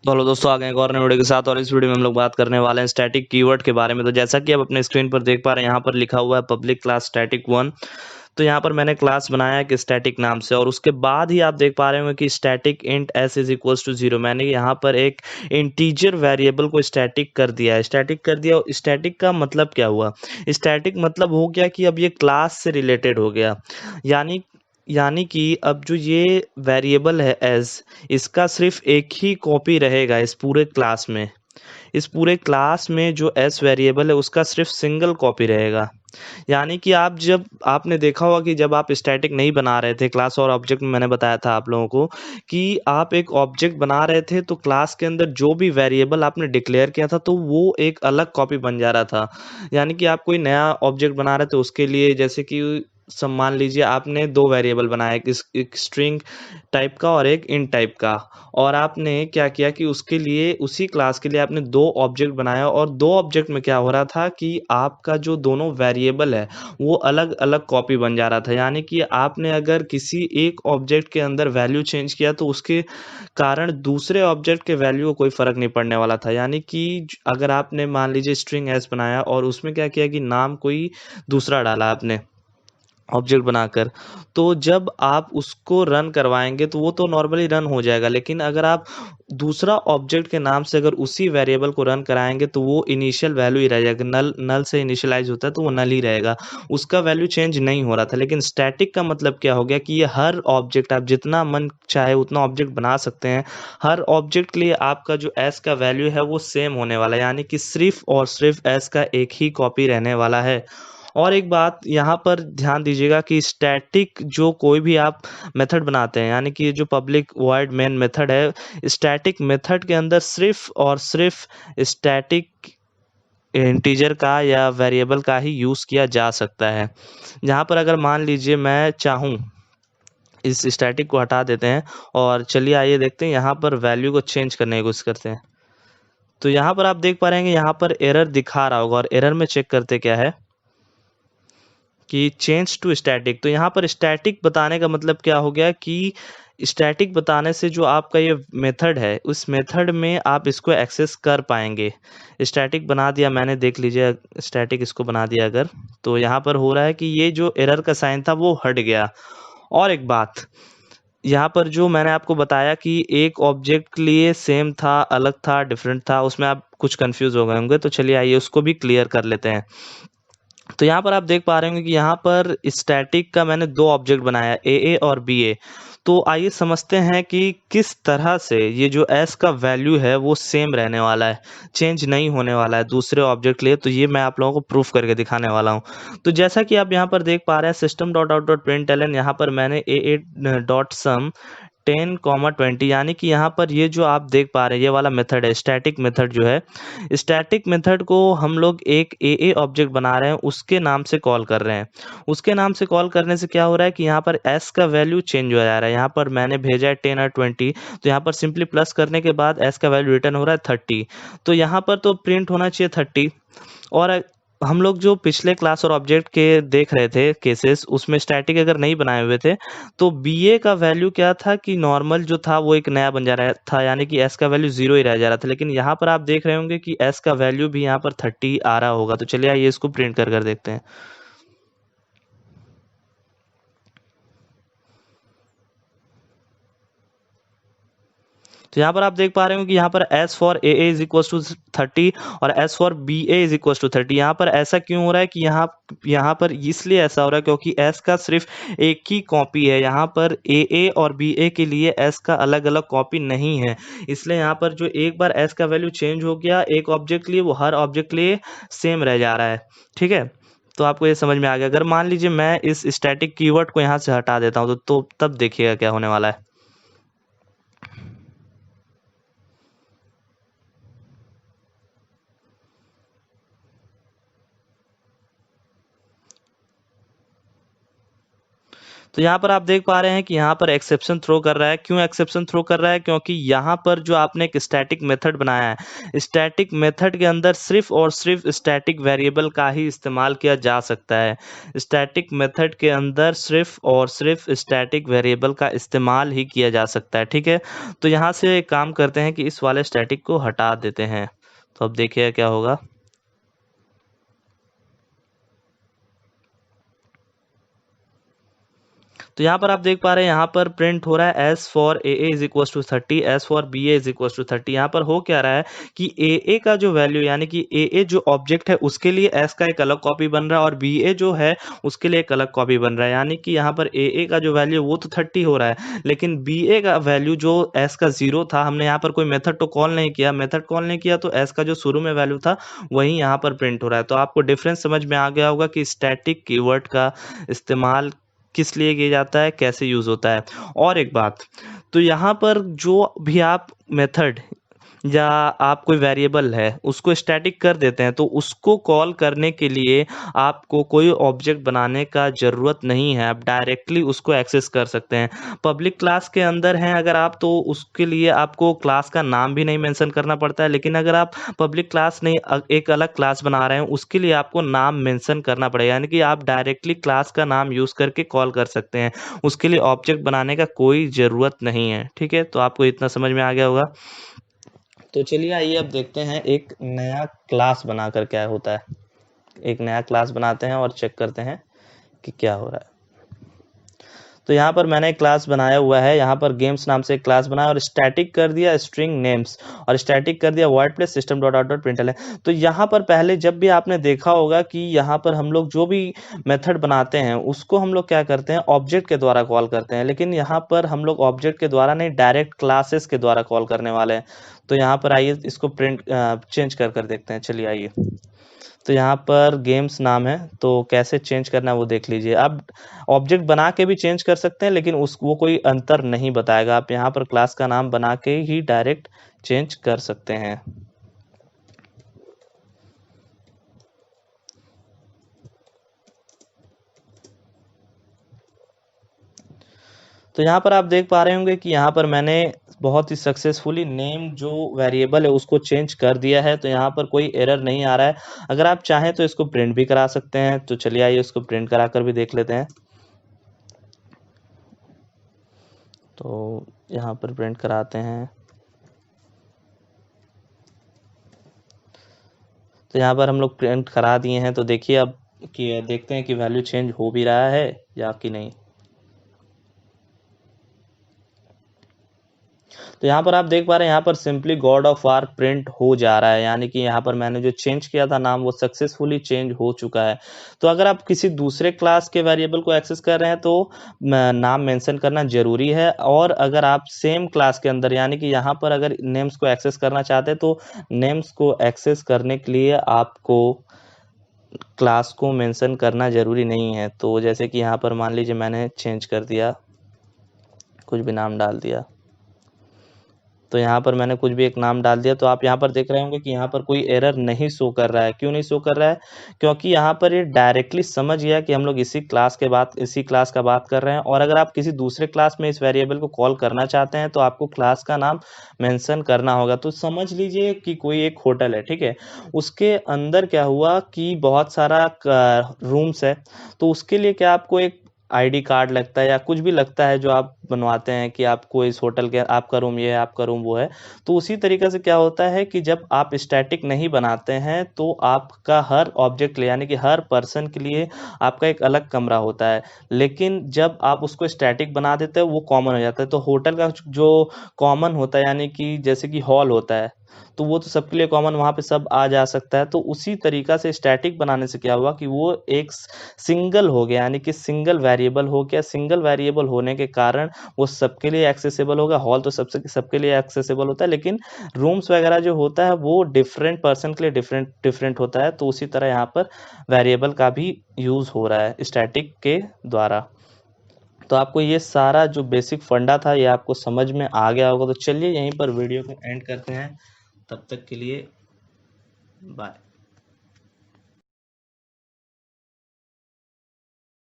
तो हेलो दोस्तों, आ गए एक और नए वीडियो के साथ। और इस वीडियो में हम लोग बात करने वाले हैं स्टैटिक कीवर्ड के बारे में। तो जैसा कि आप अपने स्क्रीन पर देख पा रहे हैं, यहाँ पर लिखा हुआ है पब्लिक क्लास स्टैटिक 1। तो यहाँ पर मैंने क्लास बनाया है कि स्टैटिक नाम से, और उसके बाद ही आप देख पा रहे होंगे कि static int S is equals to 0। मैंने यहाँ पर एक इंटीजर वेरिएबल को स्टैटिक कर दिया है। स्टैटिक कर दिया, स्टैटिक का मतलब क्या हुआ? स्टैटिक मतलब हो गया कि अब ये क्लास से रिलेटेड हो गया। यानी यानी कि अब जो ये वेरिएबल है एज, इसका सिर्फ एक ही कॉपी रहेगा इस पूरे क्लास में। इस पूरे क्लास में जो एस वेरिएबल है उसका सिर्फ सिंगल कॉपी रहेगा। यानी कि आप जब आपने देखा होगा कि जब आप स्टैटिक नहीं बना रहे थे क्लास और ऑब्जेक्ट में, मैंने बताया था आप लोगों को कि आप एक ऑब्जेक्ट बना रहे थे तो क्लास के अंदर जो भी वेरिएबल आपने डिक्लेयर किया था तो वो एक अलग कॉपी बन जा रहा था। यानी कि आप कोई नया ऑब्जेक्ट बना रहे थे, उसके लिए जैसे कि मान लीजिए आपने दो वेरिएबल बनाया, एक स्ट्रिंग टाइप का और एक int टाइप का। और आपने क्या किया कि उसके लिए, उसी क्लास के लिए आपने दो ऑब्जेक्ट बनाया, और दो ऑब्जेक्ट में क्या हो रहा था कि आपका जो दोनों वेरिएबल है वो अलग अलग कॉपी बन जा रहा था। यानी कि आपने अगर किसी एक ऑब्जेक्ट के अंदर वैल्यू चेंज किया तो उसके कारण दूसरे ऑब्जेक्ट के वैल्यू को कोई फर्क नहीं पड़ने वाला था। यानी कि अगर आपने मान लीजिए स्ट्रिंग एस बनाया और उसमें क्या किया कि नाम कोई दूसरा डाला आपने ऑब्जेक्ट बनाकर, तो जब आप उसको रन करवाएंगे तो वो तो नॉर्मली रन हो जाएगा, लेकिन अगर आप दूसरा ऑब्जेक्ट के नाम से अगर उसी वेरिएबल को रन कराएंगे तो वो इनिशियल वैल्यू ही रह जाएगा। नल नल से इनिशियलाइज होता है तो वो नल ही रहेगा, उसका वैल्यू चेंज नहीं हो रहा था। लेकिन स्टैटिक का मतलब क्या हो गया कि ये हर ऑब्जेक्ट, आप जितना मन चाहे उतना ऑब्जेक्ट बना सकते हैं। हर ऑब्जेक्ट के लिए आपका जो एस का वैल्यू है वो सेम होने वाला है, यानी कि सिर्फ और सिर्फ एस का एक ही कॉपी रहने वाला है। और एक बात यहाँ पर ध्यान दीजिएगा कि स्टैटिक जो कोई भी आप मेथड बनाते हैं, यानी कि जो पब्लिक वॉइड मेन मेथड है, स्टैटिक मेथड के अंदर सिर्फ और सिर्फ स्टैटिक इंटीजर का या वेरिएबल का ही यूज़ किया जा सकता है। जहाँ पर अगर मान लीजिए मैं चाहूँ, इस स्टैटिक को हटा देते हैं और चलिए आइए देखते हैं यहाँ पर वैल्यू को चेंज करने की कोशिश करते हैं। तो यहाँ पर आप देख पा रहे हैं कि यहाँ पर एरर दिखा रहा होगा, और एरर में चेक करते क्या है कि चेंज टू स्टैटिक। तो यहाँ पर स्टैटिक बताने का मतलब क्या हो गया कि स्टैटिक बताने से जो आपका ये मेथड है, उस मेथड में आप इसको एक्सेस कर पाएंगे। स्टैटिक बना दिया मैंने, देख लीजिए स्टैटिक इसको बना दिया अगर, तो यहाँ पर हो रहा है कि ये जो एरर का साइन था वो हट गया। और एक बात, यहाँ पर जो मैंने आपको बताया कि एक ऑब्जेक्ट के लिए सेम था, अलग था, डिफरेंट था, उसमें आप कुछ कंफ्यूज हो गए होंगे, तो चलिए आइए उसको भी क्लियर कर लेते हैं। तो यहाँ पर आप देख पा रहे होंगे कि यहाँ पर स्टैटिक का मैंने दो ऑब्जेक्ट बनाया, ए और बी ए। तो आइए समझते हैं कि किस तरह से ये जो एस का वैल्यू है वो सेम रहने वाला है, चेंज नहीं होने वाला है दूसरे ऑब्जेक्ट के लिए। तो ये मैं आप लोगों को प्रूफ करके दिखाने वाला हूँ। तो जैसा कि आप यहाँ पर देख पा रहे हैं, system dot out dot println, यहाँ पर मैंने ए डॉट सम 10, 20, यानी कि यहाँ पर ये जो आप देख पा रहे हैं ये वाला मेथड है, स्टैटिक मेथड जो है, स्टैटिक मेथड को हम लोग एक ए ऑब्जेक्ट बना रहे हैं उसके नाम से कॉल कर रहे हैं। उसके नाम से कॉल करने से क्या हो रहा है कि यहाँ पर एस का वैल्यू चेंज हो जा रहा है। यहाँ पर मैंने भेजा है 10 और 20, तो यहाँ पर सिंपली प्लस करने के बाद एस का वैल्यू रिटर्न हो रहा है 30। तो यहाँ पर तो प्रिंट होना चाहिए 30। और हम लोग जो पिछले क्लास और ऑब्जेक्ट के देख रहे थे केसेस, उसमें स्टैटिक अगर नहीं बनाए हुए थे तो बीए का वैल्यू क्या था कि नॉर्मल जो था वो एक नया बन जा रहा था, यानी कि एस का वैल्यू 0 ही रह जा रहा था। लेकिन यहाँ पर आप देख रहे होंगे कि एस का वैल्यू भी यहाँ पर 30 आ रहा होगा। तो चलिए आइए इसको प्रिंट कर देखते हैं। तो यहाँ पर आप देख पा रहे हो कि यहाँ पर S for A is equal to 30 और S for B A is equal to 30। यहाँ पर ऐसा क्यों हो रहा है कि यहाँ पर इसलिए ऐसा हो रहा है क्योंकि एस का सिर्फ एक ही कॉपी है। यहाँ पर ए और बी ए के लिए एस का अलग अलग कॉपी नहीं है। इसलिए यहाँ पर जो एक बार एस का वैल्यू चेंज हो गया एक ऑब्जेक्ट के लिए, वो हर ऑब्जेक्ट के लिए सेम रह जा रहा है। ठीक है, तो आपको ये समझ में आ गया। अगर मान लीजिए मैं इस स्टैटिक कीवर्ड को यहाँ से हटा देता हूँ तो तब देखिएगा क्या होने वाला है। तो यहाँ पर आप देख पा रहे हैं कि यहाँ पर एक्सेप्शन थ्रो कर रहा है। क्यों एक्सेप्शन थ्रो कर रहा है? क्योंकि यहाँ पर जो आपने एक स्टैटिक मेथड बनाया है, स्टैटिक मेथड के अंदर सिर्फ और सिर्फ स्टैटिक वेरिएबल का ही इस्तेमाल किया जा सकता है। स्टैटिक मेथड के अंदर सिर्फ और सिर्फ स्टैटिक वेरिएबल का इस्तेमाल ही किया जा सकता है, ठीक है। तो यहाँ से एक काम करते हैं कि इस वाले स्टैटिक को हटा देते हैं। तो अब देखिए क्या होगा। तो यहाँ पर आप देख पा रहे हैं, यहाँ पर प्रिंट हो रहा है S for A is equal to 30, S for B A is equal to 30। यहाँ पर हो क्या रहा है कि ए का जो वैल्यू यानी कि ए जो ऑब्जेक्ट है उसके लिए एस का एक अलग कॉपी बन रहा है और बी ए जो है उसके लिए एक अलग कॉपी बन रहा है। यानी कि यहाँ पर ए का जो वैल्यू वो तो 30 हो रहा है, लेकिन बी ए का वैल्यू जो एस का 0 था, हमने यहाँ पर कोई मेथड तो कॉल नहीं किया, मेथड कॉल नहीं किया, तो एस का जो शुरू में वैल्यू था वही यहाँ पर प्रिंट हो रहा है। तो आपको डिफरेंस समझ में आ गया होगा कि स्टैटिक कीवर्ड का इस्तेमाल किस लिए किया जाता है, कैसे यूज़ होता है। और एक बात, तो यहाँ पर जो भी आप मेथड या आप कोई वेरिएबल है उसको स्टैटिक कर देते हैं, तो उसको कॉल करने के लिए आपको कोई ऑब्जेक्ट बनाने का ज़रूरत नहीं है, आप डायरेक्टली उसको एक्सेस कर सकते हैं। पब्लिक क्लास के अंदर हैं अगर आप, तो उसके लिए आपको क्लास का नाम भी नहीं मेंशन करना पड़ता है, लेकिन अगर आप पब्लिक क्लास नहीं एक अलग क्लास बना रहे हैं उसके लिए आपको नाम मेंशन करना पड़ेगा, यानी कि आप डायरेक्टली क्लास का नाम यूज़ करके कॉल कर सकते हैं, उसके लिए ऑब्जेक्ट बनाने का कोई ज़रूरत नहीं है, ठीक है। तो आपको इतना समझ में आ गया होगा। तो चलिए आइए अब देखते हैं एक नया क्लास बनाकर क्या होता है। एक नया क्लास बनाते हैं और चेक करते हैं कि क्या हो रहा है। तो यहाँ पर मैंने एक क्लास बनाया हुआ है, यहाँ पर गेम्स नाम से एक क्लास बनाया और स्टैटिक कर दिया स्ट्रिंग नेम्स और स्टैटिक कर दिया void plus system dot out dot println. तो यहाँ पर पहले जब भी आपने देखा होगा कि यहाँ पर हम लोग जो भी मेथड बनाते हैं उसको हम लोग क्या करते हैं, ऑब्जेक्ट के द्वारा कॉल करते हैं, लेकिन यहाँ पर हम लोग ऑब्जेक्ट के द्वारा नहीं, डायरेक्ट क्लासेस के द्वारा कॉल करने वाले हैं। तो यहाँ पर आइए इसको प्रिंट चेंज कर देखते हैं। चलिए आइए, तो यहाँ पर गेम्स नाम है, तो कैसे चेंज करना है वो देख लीजिए। आप ऑब्जेक्ट बना के भी चेंज कर सकते हैं, लेकिन उस वो कोई अंतर नहीं बताएगा। आप यहाँ पर क्लास का नाम बना के ही डायरेक्ट चेंज कर सकते हैं। तो यहाँ पर आप देख पा रहे होंगे कि यहाँ पर मैंने बहुत ही सक्सेसफुली नेम जो वेरिएबल है उसको चेंज कर दिया है, तो यहाँ पर कोई एरर नहीं आ रहा है। अगर आप चाहें तो इसको प्रिंट भी करा सकते हैं, तो चलिए आइए इसको प्रिंट करा कर भी देख लेते हैं। तो यहाँ पर प्रिंट कराते हैं, तो यहाँ पर हम लोग प्रिंट करा दिए हैं। तो देखिए अब कि देखते हैं कि वैल्यू चेंज हो भी रहा है या कि नहीं। तो यहाँ पर आप देख पा रहे हैं, यहाँ पर simply God of war print हो जा रहा है, यानी कि यहाँ पर मैंने जो चेंज किया था नाम वो सक्सेसफुली चेंज हो चुका है। तो अगर आप किसी दूसरे क्लास के वेरिएबल को एक्सेस कर रहे हैं तो नाम मेंशन करना जरूरी है, और अगर आप सेम क्लास के अंदर यानी कि यहाँ पर अगर नेम्स को एक्सेस करना चाहते हैं तो नेम्स को एक्सेस करने के लिए आपको क्लास को मेंशन करना ज़रूरी नहीं है। तो जैसे कि यहाँ पर मान लीजिए मैंने चेंज कर दिया, कुछ भी नाम डाल दिया, तो यहाँ पर मैंने कुछ भी एक नाम डाल दिया, तो आप यहाँ पर देख रहे होंगे कि यहाँ पर कोई एरर नहीं शो कर रहा है। क्यों नहीं शो कर रहा है? क्योंकि यहाँ पर ये डायरेक्टली समझ गया कि हम लोग इसी क्लास का बात कर रहे हैं, और अगर आप किसी दूसरे क्लास में इस वेरिएबल को कॉल करना चाहते हैं तो आपको क्लास का नाम मेंशन करना होगा। तो समझ लीजिए कि कोई एक होटल है, ठीक है, उसके अंदर क्या हुआ कि बहुत सारा रूम्स है, तो उसके लिए क्या आपको एक आईडी कार्ड लगता है या कुछ भी लगता है जो आप बनवाते हैं कि आपको इस होटल के आपका रूम ये है, आपका रूम वो है। तो उसी तरीके से क्या होता है कि जब आप स्टैटिक नहीं बनाते हैं तो आपका हर ऑब्जेक्ट यानी कि हर पर्सन के लिए आपका एक अलग कमरा होता है, लेकिन जब आप उसको स्टैटिक बना देते हैं वो कॉमन हो जाता है। तो होटल का जो कॉमन होता है यानी कि जैसे कि हॉल होता है, तो वो तो सबके लिए कॉमन, वहाँ पे सब आ जा सकता है। तो उसी तरीका से स्टैटिक बनाने से क्या हुआ कि वो एक सिंगल हो गया, यानी कि सिंगल वेरिएबल हो गया। सिंगल वेरिएबल होने के कारण वो सबके लिए एक्सेसिबल होगा। हॉल तो सबके लिए एक्सेसिबल होता है, लेकिन रूम्स वगैरह जो होता है वो डिफरेंट पर्सन के लिए डिफरेंट डिफरेंट होता है। तो उसी तरह यहाँ पर वेरिएबल का भी यूज़ हो रहा है स्टैटिक के द्वारा। तो आपको ये सारा जो बेसिक फंडा था ये आपको समझ में आ गया होगा। तो चलिए यहीं पर वीडियो को एंड करते हैं। तब तक के लिए बाय।